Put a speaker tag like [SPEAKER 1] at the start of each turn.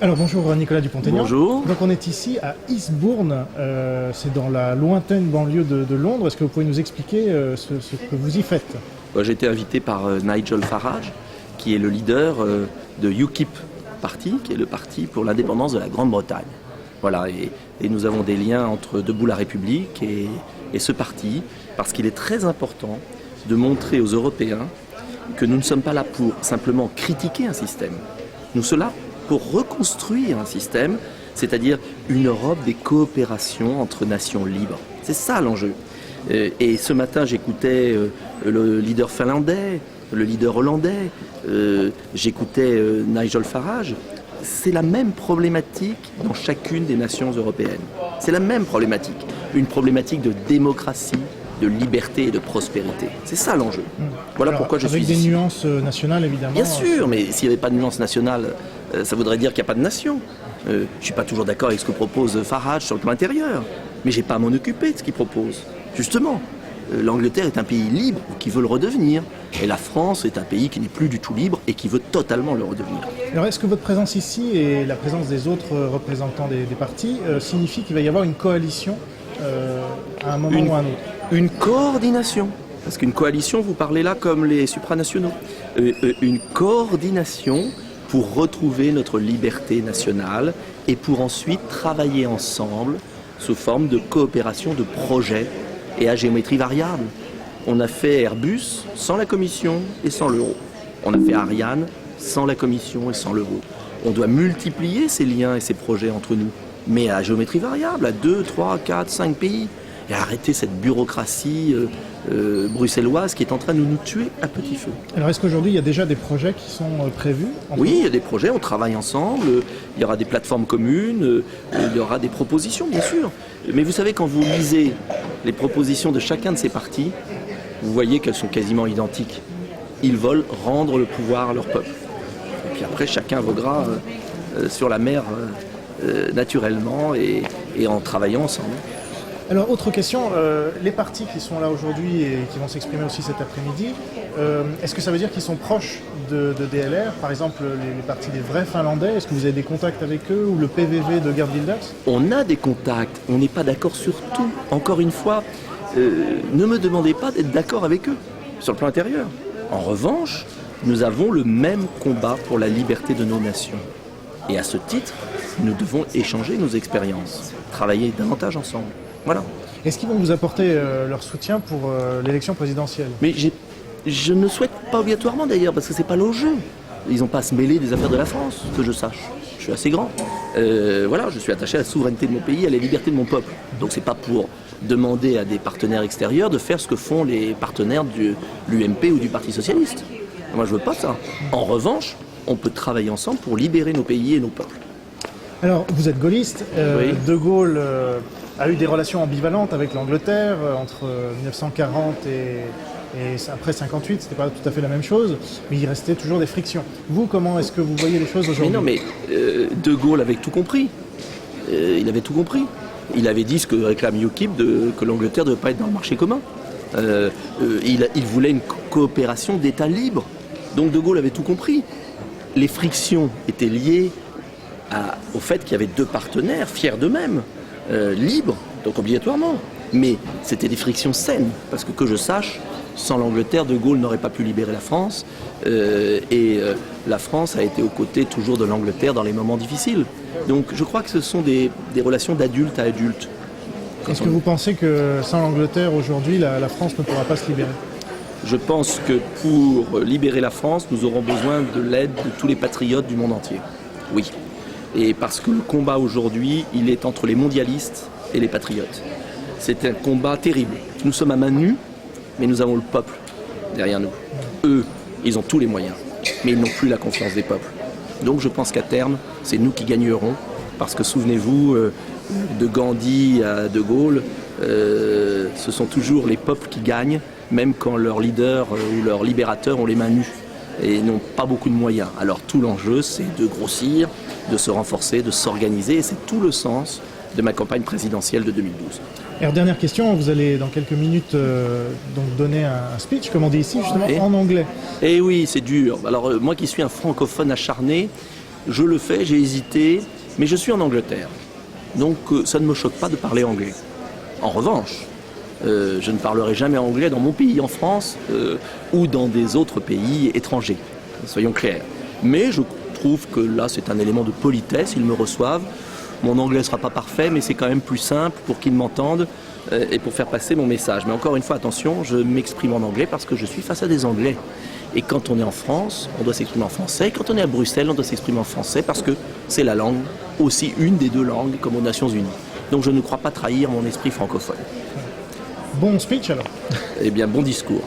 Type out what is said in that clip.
[SPEAKER 1] Alors bonjour Nicolas Dupont-Aignan.
[SPEAKER 2] Bonjour.
[SPEAKER 1] Donc on est ici à Eastbourne, c'est dans la lointaine banlieue de Londres. Est-ce que vous pouvez nous expliquer ce que vous y faites?
[SPEAKER 2] J'ai été invité par Nigel Farage, qui est le leader de UKIP Party, qui est le parti pour l'indépendance de la Grande-Bretagne. Voilà, et nous avons des liens entre Debout la République et ce parti, parce qu'il est très important de montrer aux Européens que nous ne sommes pas là pour simplement critiquer un système. Nous sommes là pour reconstruire un système, c'est-à-dire une Europe des coopérations entre nations libres. C'est ça l'enjeu. Et ce matin, j'écoutais le leader finlandais, le leader hollandais, j'écoutais Nigel Farage. C'est la même problématique dans chacune des nations européennes. C'est la même problématique. Une problématique de démocratie, de liberté et de prospérité. C'est ça l'enjeu. Voilà pourquoi je suis ici.
[SPEAKER 1] Avec des nuances nationales, évidemment.
[SPEAKER 2] Bien sûr, mais s'il n'y avait pas de nuances nationales, ça voudrait dire qu'il n'y a pas de nation. Je ne suis pas toujours d'accord avec ce que propose Farage sur le plan intérieur, mais je n'ai pas à m'en occuper de ce qu'il propose. Justement, l'Angleterre est un pays libre qui veut le redevenir, et la France est un pays qui n'est plus du tout libre et qui veut totalement le redevenir.
[SPEAKER 1] Alors est-ce que votre présence ici et la présence des autres représentants des partis signifie qu'il va y avoir une coalition à un moment ou à un autre?
[SPEAKER 2] Une coordination, parce qu'une coalition, vous parlez là comme les supranationaux, une coordination pour retrouver notre liberté nationale et pour ensuite travailler ensemble sous forme de coopération de projets et à géométrie variable. On a fait Airbus sans la Commission et sans l'euro. On a fait Ariane sans la Commission et sans l'euro. On doit multiplier ces liens et ces projets entre nous, mais à géométrie variable, à 2, 3, 4, 5 pays. Et arrêter cette bureaucratie bruxelloise qui est en train de nous tuer à petit feu.
[SPEAKER 1] Alors est-ce qu'aujourd'hui il y a déjà des projets qui sont prévus?
[SPEAKER 2] Oui, il y a des projets, on travaille ensemble, il y aura des plateformes communes, il y aura des propositions bien sûr. Mais vous savez, quand vous lisez les propositions de chacun de ces partis, vous voyez qu'elles sont quasiment identiques. Ils veulent rendre le pouvoir à leur peuple. Et puis après, chacun voguera sur la mer naturellement et en travaillant ensemble.
[SPEAKER 1] Alors, autre question, les partis qui sont là aujourd'hui et qui vont s'exprimer aussi cet après-midi, est-ce que ça veut dire qu'ils sont proches de DLR? Par exemple, les partis des vrais Finlandais, est-ce que vous avez des contacts avec eux? Ou le PVV de Geert Wilders?
[SPEAKER 2] On a des contacts, on n'est pas d'accord sur tout. Encore une fois, ne me demandez pas d'être d'accord avec eux, sur le plan intérieur. En revanche, nous avons le même combat pour la liberté de nos nations. Et à ce titre, nous devons échanger nos expériences, travailler davantage ensemble. Voilà.
[SPEAKER 1] Est-ce qu'ils vont vous apporter leur soutien pour l'élection présidentielle?
[SPEAKER 2] Mais je ne souhaite pas obligatoirement d'ailleurs, parce que c'est pas l'enjeu. Ils n'ont pas à se mêler des affaires de la France, que je sache. Je suis assez grand. Voilà, je suis attaché à la souveraineté de mon pays, à la liberté de mon peuple. Donc c'est pas pour demander à des partenaires extérieurs de faire ce que font les partenaires de l'UMP ou du Parti Socialiste. Moi je veux pas ça. En revanche, on peut travailler ensemble pour libérer nos pays et nos peuples.
[SPEAKER 1] Alors, vous êtes gaulliste.
[SPEAKER 2] Oui.
[SPEAKER 1] De Gaulle a eu des relations ambivalentes avec l'Angleterre entre 1940 et après 58, c'était pas tout à fait la même chose, mais il restait toujours des frictions. Vous, comment est-ce que vous voyez les choses aujourd'hui?
[SPEAKER 2] Mais non, mais De Gaulle avait tout compris. Il avait tout compris. Il avait dit ce que réclame UKIP, que l'Angleterre ne devait pas être dans le marché commun. Il voulait une coopération d'États libres. Donc De Gaulle avait tout compris. Les frictions étaient liées au fait qu'il y avait deux partenaires fiers d'eux-mêmes, libres, donc obligatoirement. Mais c'était des frictions saines, parce que je sache, sans l'Angleterre, De Gaulle n'aurait pas pu libérer la France, et la France a été aux côtés toujours de l'Angleterre dans les moments difficiles. Donc je crois que ce sont des relations d'adulte à adulte.
[SPEAKER 1] Est-ce que vous pensez que sans l'Angleterre, aujourd'hui, la France ne pourra pas se libérer?
[SPEAKER 2] Je pense que pour libérer la France, nous aurons besoin de l'aide de tous les patriotes du monde entier. Oui. Et parce que le combat aujourd'hui, il est entre les mondialistes et les patriotes. C'est un combat terrible. Nous sommes à main nue, mais nous avons le peuple derrière nous. Eux, ils ont tous les moyens, mais ils n'ont plus la confiance des peuples. Donc je pense qu'à terme, c'est nous qui gagnerons, parce que souvenez-vous, de Gandhi à De Gaulle, ce sont toujours les peuples qui gagnent, même quand leurs leaders ou leurs libérateurs ont les mains nues et n'ont pas beaucoup de moyens. Alors tout l'enjeu, c'est de grossir, de se renforcer, de s'organiser, et c'est tout le sens de ma campagne présidentielle de 2012.
[SPEAKER 1] Et dernière question, vous allez dans quelques minutes donc donner un speech, comme on dit ici, justement en anglais.
[SPEAKER 2] Eh oui, c'est dur. Alors moi qui suis un francophone acharné, je le fais, j'ai hésité, mais je suis en Angleterre. Donc ça ne me choque pas de parler anglais. En revanche, je ne parlerai jamais anglais dans mon pays, en France, ou dans des autres pays étrangers, soyons clairs. Mais je trouve que là, c'est un élément de politesse, ils me reçoivent. Mon anglais ne sera pas parfait, mais c'est quand même plus simple pour qu'ils m'entendent et pour faire passer mon message. Mais encore une fois, attention, je m'exprime en anglais parce que je suis face à des Anglais. Et quand on est en France, on doit s'exprimer en français. Quand on est à Bruxelles, on doit s'exprimer en français parce que c'est la langue, aussi une des deux langues, comme aux Nations Unies. Donc je ne crois pas trahir mon esprit francophone.
[SPEAKER 1] Bon speech alors.
[SPEAKER 2] Eh bien, bon discours.